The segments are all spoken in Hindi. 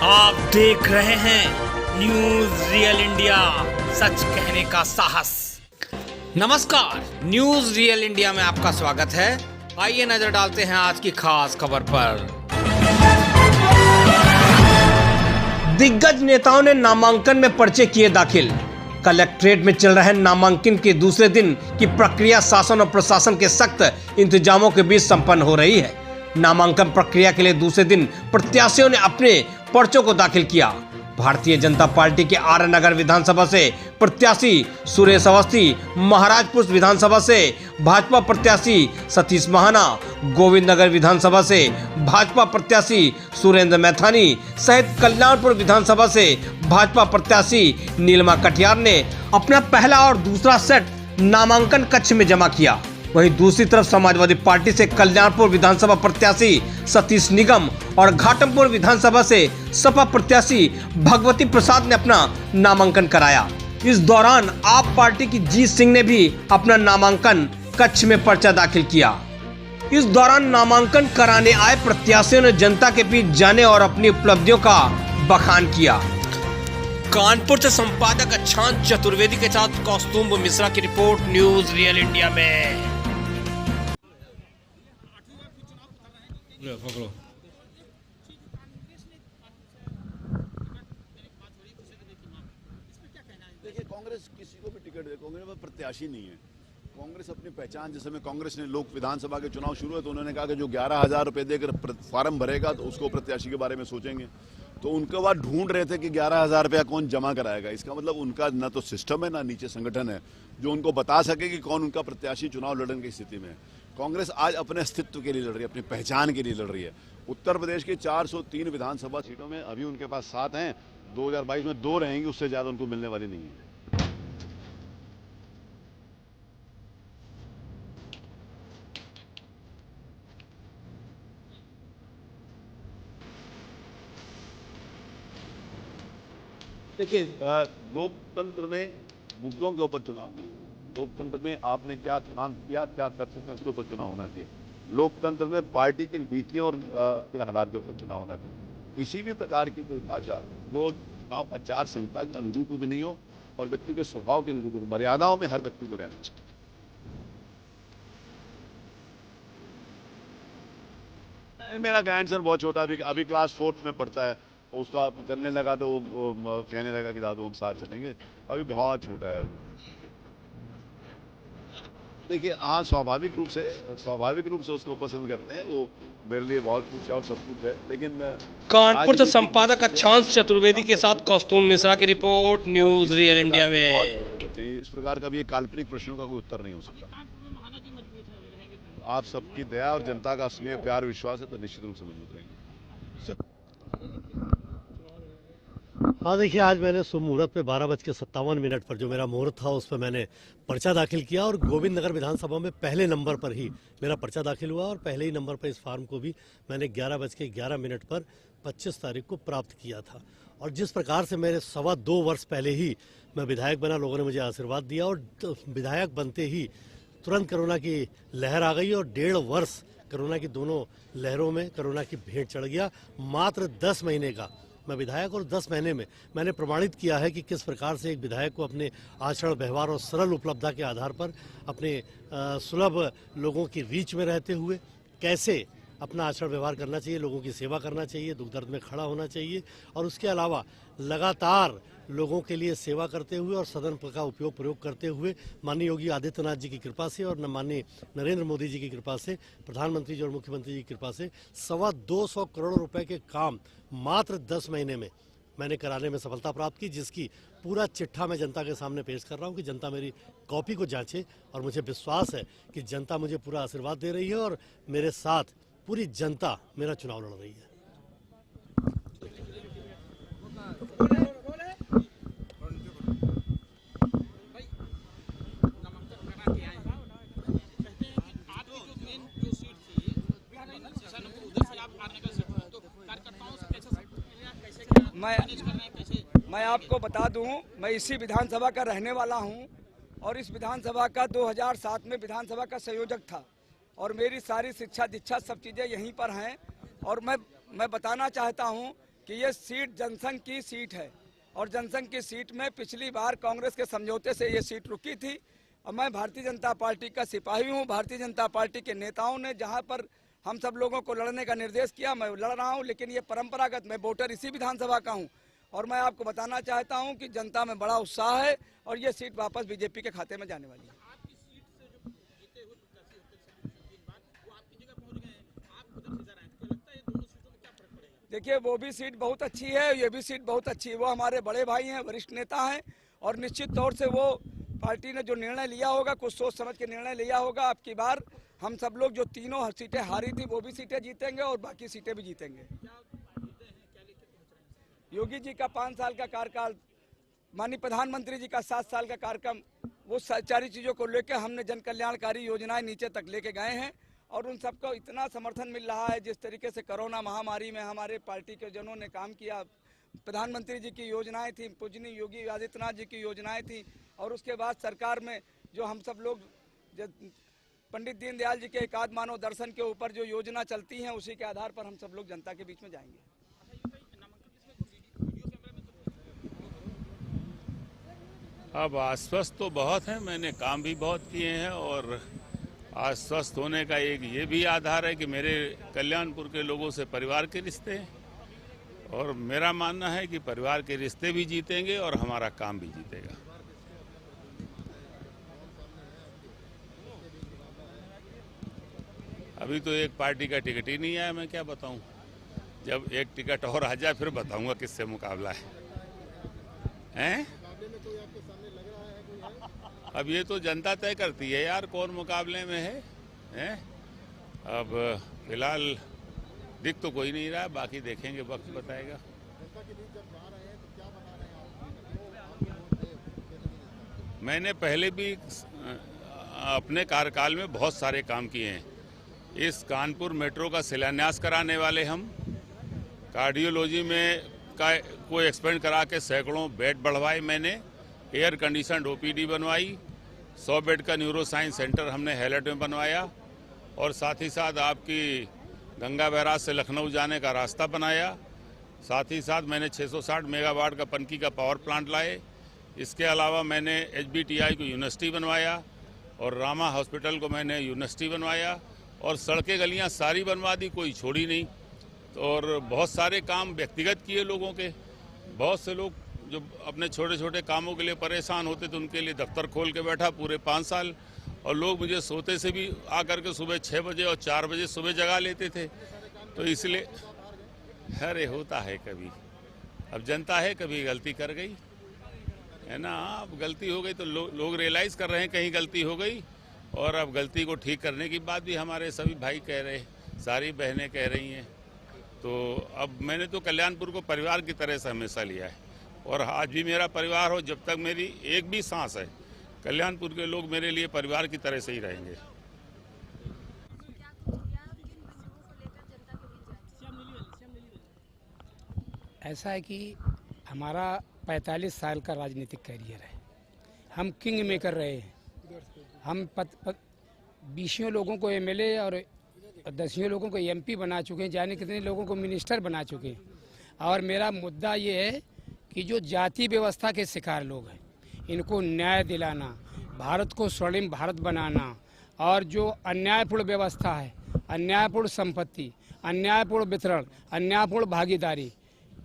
आप देख रहे हैं न्यूज रियल इंडिया, सच कहने का साहस। नमस्कार, न्यूज रियल इंडिया में आपका स्वागत है। आइए नजर डालते हैं आज की खास खबर पर। दिग्गज नेताओं ने नामांकन में पर्चे किए दाखिल। कलेक्ट्रेट में चल रहे नामांकन के दूसरे दिन की प्रक्रिया शासन और प्रशासन के सख्त इंतजामों के बीच संपन्न हो रही है। नामांकन प्रक्रिया के लिए दूसरे दिन प्रत्याशियों ने अपने पर्चों को दाखिल किया। भारतीय जनता पार्टी के आर नगर विधानसभा से प्रत्याशी सुरेश अवस्थी, महाराजपुर विधानसभा से भाजपा प्रत्याशी सतीश महाना, गोविंद नगर विधानसभा से भाजपा प्रत्याशी सुरेंद्र मैथानी सहित कल्याणपुर विधानसभा से भाजपा प्रत्याशी नीलिमा कटियार ने अपना पहला और दूसरा सेट नामांकन कक्ष में जमा किया। वहीं दूसरी तरफ समाजवादी पार्टी से कल्याणपुर विधानसभा प्रत्याशी सतीश निगम और घाटमपुर विधानसभा से सपा प्रत्याशी भगवती प्रसाद ने अपना नामांकन कराया। इस दौरान आप पार्टी की जीत सिंह ने भी अपना नामांकन कक्ष में पर्चा दाखिल किया। इस दौरान नामांकन कराने आए प्रत्याशियों ने जनता के बीच जाने और अपनी उपलब्धियों का बखान किया। कानपुर से संपादक अक्षांश चतुर्वेदी के साथ कौस्तुभ मिश्रा की रिपोर्ट, न्यूज रियल इंडिया में। देखिए, कांग्रेस किसी को भी टिकट दे, कांग्रेस में प्रत्याशी नहीं है। कांग्रेस अपनी पहचान, जैसे में कांग्रेस ने लोक विधानसभा के चुनाव शुरू है तो उन्होंने कहा कि जो 11,000 रुपए देकर फार्म भरेगा तो उसको प्रत्याशी के बारे में सोचेंगे। तो उनके बाद ढूंढ रहे थे कि 11,000 रुपया कौन जमा कराएगा। इसका मतलब उनका ना तो सिस्टम है ना नीचे संगठन है जो उनको बता सके कि कौन उनका प्रत्याशी चुनाव लड़ने की स्थिति में है। कांग्रेस आज अपने अस्तित्व के लिए लड़ रही है, अपनी पहचान के लिए लड़ रही है। उत्तर प्रदेश की 403 विधानसभा सीटों में अभी उनके पास 7 हैं, 2022 में 2 रहेंगी, उससे ज्यादा उनको मिलने वाली नहीं है। देखिए, लोकतंत्र में मुद्दों के ऊपर चुनाव, लोकतंत्र में आपने क्या काम किया, क्या कर सकते हैं, उसके ऊपर चुनाव होना चाहिए। लोकतंत्र में पार्टी की नीतियों और के हालात के ऊपर चुनाव होना चाहिए। किसी भी प्रकार की कोई भाषा वो चुनाव आचार संहिता के अनुरूप भी नहीं हो और व्यक्ति के स्वभाव के अनुरूप, मर्यादाओं में हर व्यक्ति को रहना चाहिए। मेरा ग्रैंडसन बहुत छोटा, अभी क्लास 4th में पढ़ता है। उसका करने लगा तो वो कहने लगा कि दादू हम साथ चलेंगे, अभी बहुत छोटा है। देखिए, हाँ, स्वाभाविक रूप से उसको पसंद करते हैं। वो मेरे लिए बहुत कुछ और सब कुछ है, लेकिन कानपुर से संपादक अक्षांश चतुर्वेदी के साथ कौस्तुभ मिश्रा की रिपोर्ट, न्यूज रियल इंडिया में। इस प्रकार का भी एक काल्पनिक प्रश्नों का कोई उत्तर नहीं हो सकता। आप सबकी दया और जनता का स्नेह, प्यार, विश्वास है तो निश्चित रूप से मजबूत रहेंगे। हाँ, देखिए, आज मैंने शुभ मुहूर्त पे 12:57 पर जो मेरा मुहूर्त था उस पर मैंने पर्चा दाखिल किया और गोविंद नगर विधानसभा में पहले नंबर पर ही मेरा पर्चा दाखिल हुआ और पहले ही नंबर पर इस फार्म को भी मैंने 11:11 पर 25 तारीख को प्राप्त किया था। और जिस प्रकार से मेरे 2.25 वर्ष पहले ही मैं विधायक बना, लोगों ने मुझे आशीर्वाद दिया और विधायक बनते ही तुरंत कोरोना की लहर आ गई और 1.5 वर्ष कोरोना की दोनों लहरों में कोरोना की भेंट चढ़ गया। मात्र 10 महीने का मैं विधायक और 10 महीने में मैंने प्रमाणित किया है कि किस प्रकार से एक विधायक को अपने आचरण, व्यवहार और सरल उपलब्धता के आधार पर अपने सुलभ लोगों की रीच में रहते हुए कैसे अपना आचरण व्यवहार करना चाहिए, लोगों की सेवा करना चाहिए, दुख दर्द में खड़ा होना चाहिए और उसके अलावा लगातार लोगों के लिए सेवा करते हुए और सदन का प्रयोग करते हुए माननीय योगी आदित्यनाथ जी की कृपा से और माननीय नरेंद्र मोदी जी की कृपा से, प्रधानमंत्री जी और मुख्यमंत्री जी की कृपा से 225 करोड़ रुपए के काम मात्र 10 महीने में मैंने कराने में सफलता प्राप्त की, जिसकी पूरा चिट्ठा मैं जनता के सामने पेश कर रहा हूं कि जनता मेरी कॉपी को जांचे। और मुझे विश्वास है कि जनता मुझे पूरा आशीर्वाद दे रही है और मेरे साथ पूरी जनता मेरा चुनाव लड़ रही है। मैं आपको बता दूं, मैं इसी विधानसभा का रहने वाला हूं और इस विधानसभा का 2007 में विधानसभा का संयोजक था और मेरी सारी शिक्षा दीक्षा सब चीज़ें यहीं पर हैं। और मैं बताना चाहता हूं कि ये सीट जनसंघ की सीट है और जनसंघ की सीट में पिछली बार कांग्रेस के समझौते से ये सीट रुकी थी। और मैं भारतीय जनता पार्टी का सिपाही हूँ। भारतीय जनता पार्टी के नेताओं ने जहाँ पर हम सब लोगों को लड़ने का निर्देश किया, मैं लड़ रहा हूँ। लेकिन ये परंपरागत, मैं वोटर इसी विधानसभा का हूँ और मैं आपको बताना चाहता हूँ कि जनता में बड़ा उत्साह है और ये सीट वापस बीजेपी के खाते में जाने वाली है। देखिए, वो भी सीट बहुत अच्छी है, ये भी सीट बहुत अच्छी है। वो हमारे बड़े भाई हैं, वरिष्ठ नेता हैं और निश्चित तौर से वो पार्टी ने जो निर्णय लिया होगा, कुछ सोच समझ के निर्णय लिया होगा। अब की बार हम सब लोग जो तीनों सीटें हारी थी वो भी सीटें जीतेंगे और बाकी सीटें भी जीतेंगे। योगी जी का 5 साल का कार्यकाल, माननीय प्रधानमंत्री जी का 7 साल का कार्यक्रम, वो सारी चीज़ों को लेकर हमने जन कल्याणकारी योजनाएं नीचे तक लेके गए हैं और उन सबको इतना समर्थन मिल रहा है। जिस तरीके से कोरोना महामारी में हमारे पार्टी के जनों ने काम किया, प्रधानमंत्री जी की योजनाएं थी, पूजनीय योगी आदित्यनाथ जी की योजनाएं थी और उसके बाद सरकार में जो हम सब लोग पंडित दीनदयाल जी के एकात्म मानव दर्शन के ऊपर जो योजना चलती हैं, उसी के आधार पर हम सब लोग जनता के बीच में जाएंगे। अब आश्वस्त तो बहुत हैं, मैंने काम भी बहुत किए हैं और आश्वस्त होने का एक ये भी आधार है कि मेरे कल्याणपुर के लोगों से परिवार के रिश्ते हैं और मेरा मानना है कि परिवार के रिश्ते भी जीतेंगे और हमारा काम भी जीतेगा। अभी तो एक पार्टी का टिकट ही नहीं आया, मैं क्या बताऊं। जब एक टिकट और आ जाए फिर बताऊंगा किससे मुकाबला है। अब ये तो जनता तय करती है यार कौन मुकाबले में है? अब फिलहाल दिख तो कोई नहीं रहा, बाकी देखेंगे, वक्त बताएगा। मैंने पहले भी अपने कार्यकाल में बहुत सारे काम किए हैं। इस कानपुर मेट्रो का शिलान्यास कराने वाले हम, कार्डियोलॉजी में को एक्सपेंड करा के सैकड़ों बेड बढ़वाए मैंने, एयर कंडीशन ओपीडी बनवाई, 100 बेड का न्यूरो साइंस सेंटर हमने हैलट में बनवाया और साथ ही साथ आपकी गंगा बैराज से लखनऊ जाने का रास्ता बनाया। साथ ही साथ मैंने 660 मेगावाट का पनकी का पावर प्लांट लाए। इसके अलावा मैंने HBTI को यूनिवर्सिटी बनवाया और रामा हॉस्पिटल को मैंने यूनिवर्सिटी बनवाया और सड़कें गलियां सारी बनवा दी, कोई छोड़ी नहीं। और बहुत सारे काम व्यक्तिगत किए लोगों के। बहुत से लोग जो अपने छोटे छोटे कामों के लिए परेशान होते थे उनके लिए दफ्तर खोल के बैठा पूरे 5 साल। और लोग मुझे सोते से भी आकर के सुबह 6 बजे और 4 बजे सुबह जगा लेते थे। तो इसलिए अरे होता है कभी, अब जनता है, कभी गलती कर गई है ना। अब गलती हो गई तो लोग रियलाइज़ कर रहे हैं कहीं गलती हो गई और अब गलती को ठीक करने की बात भी हमारे सभी भाई कह रहे हैं, सारी बहनें कह रही हैं। तो अब मैंने तो कल्याणपुर को परिवार की तरह से हमेशा लिया है और आज भी मेरा परिवार हो, जब तक मेरी एक भी सांस है कल्याणपुर के लोग मेरे लिए परिवार की तरह से ही रहेंगे। ऐसा है कि हमारा 45 साल का राजनीतिक कैरियर है। हम किंग मेकर रहे हैं। हम 20 लोगों को MLA और 10 लोगों को MP बना चुके हैं, जाने कितने लोगों को मिनिस्टर बना चुके हैं। और मेरा मुद्दा ये है कि जो जाति व्यवस्था के शिकार लोग हैं इनको न्याय दिलाना, भारत को स्वर्णिम भारत बनाना और जो अन्यायपूर्ण व्यवस्था है, अन्यायपूर्ण संपत्ति, अन्यायपूर्ण वितरण, अन्यायपूर्ण भागीदारी,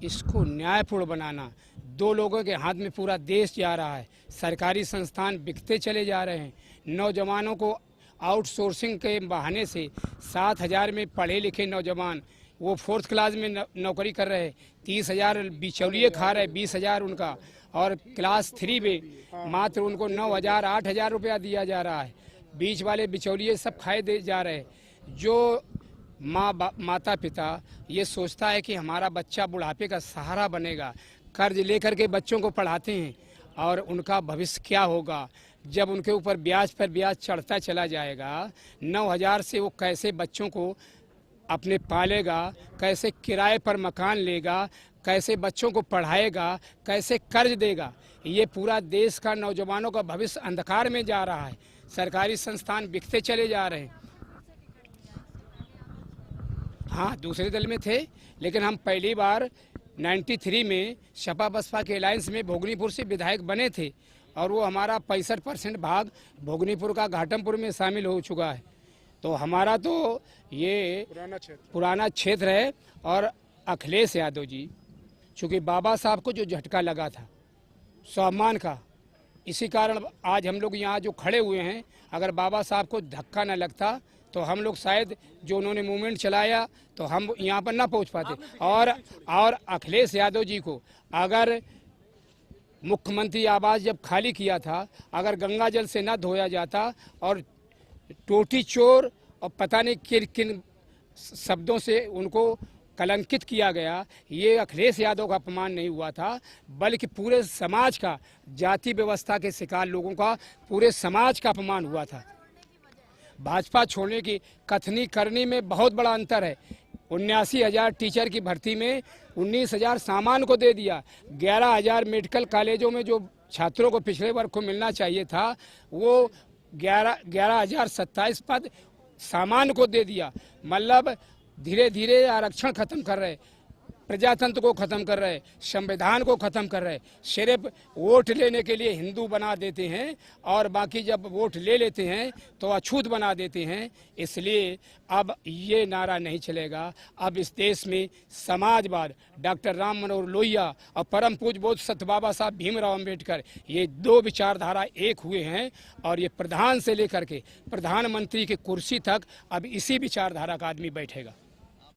इसको न्यायपूर्ण बनाना। 2 लोगों के हाथ में पूरा देश जा रहा है। सरकारी संस्थान बिकते चले जा रहे हैं। नौजवानों को आउटसोर्सिंग के बहाने से 7,000 में पढ़े लिखे नौजवान वो 4th क्लास में नौकरी कर रहे हैं। 30,000 बिचौलिए खा रहे, 20,000 उनका, और क्लास 3 में मात्र उनको 9,000 8,000 रुपया दिया जा रहा है। बीच वाले बिचौलिए सब खाए दे जा रहे हैं। जो माता पिता ये सोचता है कि हमारा बच्चा बुढ़ापे का सहारा बनेगा, कर्ज लेकर के बच्चों को पढ़ाते हैं और उनका भविष्य क्या होगा जब उनके ऊपर ब्याज पर ब्याज चढ़ता चला जाएगा। 9,000 से वो कैसे बच्चों को अपने पालेगा, कैसे किराए पर मकान लेगा, कैसे बच्चों को पढ़ाएगा, कैसे कर्ज देगा। ये पूरा देश का नौजवानों का भविष्य अंधकार में जा रहा है। सरकारी संस्थान बिकते चले जा रहे हैं। हाँ, दूसरे दल में थे, लेकिन हम पहली बार 93 में सपा बसपा के अलायंस में भोगनीपुर से विधायक बने थे और वो हमारा 65% भाग भोगनीपुर का घाटमपुर में शामिल हो चुका है। तो हमारा तो ये पुराना क्षेत्र है। और अखिलेश यादव जी, चूँकि बाबा साहब को जो झटका लगा था सम्मान का, इसी कारण आज हम लोग यहाँ जो खड़े हुए हैं, अगर बाबा साहब को धक्का न लगता तो हम लोग शायद जो उन्होंने मूवमेंट चलाया तो हम यहाँ पर ना पहुँच पाते। और अखिलेश यादव जी को अगर मुख्यमंत्री आवास जब खाली किया था, अगर गंगा जल से ना धोया जाता और टोटी चोर और पता नहीं किन किन शब्दों से उनको कलंकित किया गया, ये अखिलेश यादव का अपमान नहीं हुआ था, बल्कि पूरे समाज का, जाति व्यवस्था के शिकार लोगों का पूरे समाज का अपमान हुआ था। भाजपा छोड़ने की कथनी करनी में बहुत बड़ा अंतर है। 79,000 टीचर की भर्ती में 19,000 सामान को दे दिया। 11,000 मेडिकल कॉलेजों में जो छात्रों को पिछड़े वर्ग को मिलना चाहिए था, वो 11,027 पद सामान को दे दिया। मतलब धीरे धीरे आरक्षण खत्म कर रहे, प्रजातंत्र को खत्म कर रहे, संविधान को खत्म कर रहे। सिर्फ वोट लेने के लिए हिंदू बना देते हैं और बाकी जब वोट ले लेते हैं तो अछूत बना देते हैं। इसलिए अब ये नारा नहीं चलेगा। अब इस देश में समाजवाद, डॉक्टर राम मनोहर लोहिया और परम पूज्य बोध सत्य बाबा साहब भीमराव अंबेडकर, ये दो विचारधारा एक हुए हैं और ये प्रधान से लेकर के प्रधानमंत्री की कुर्सी तक अब इसी विचारधारा का आदमी बैठेगा।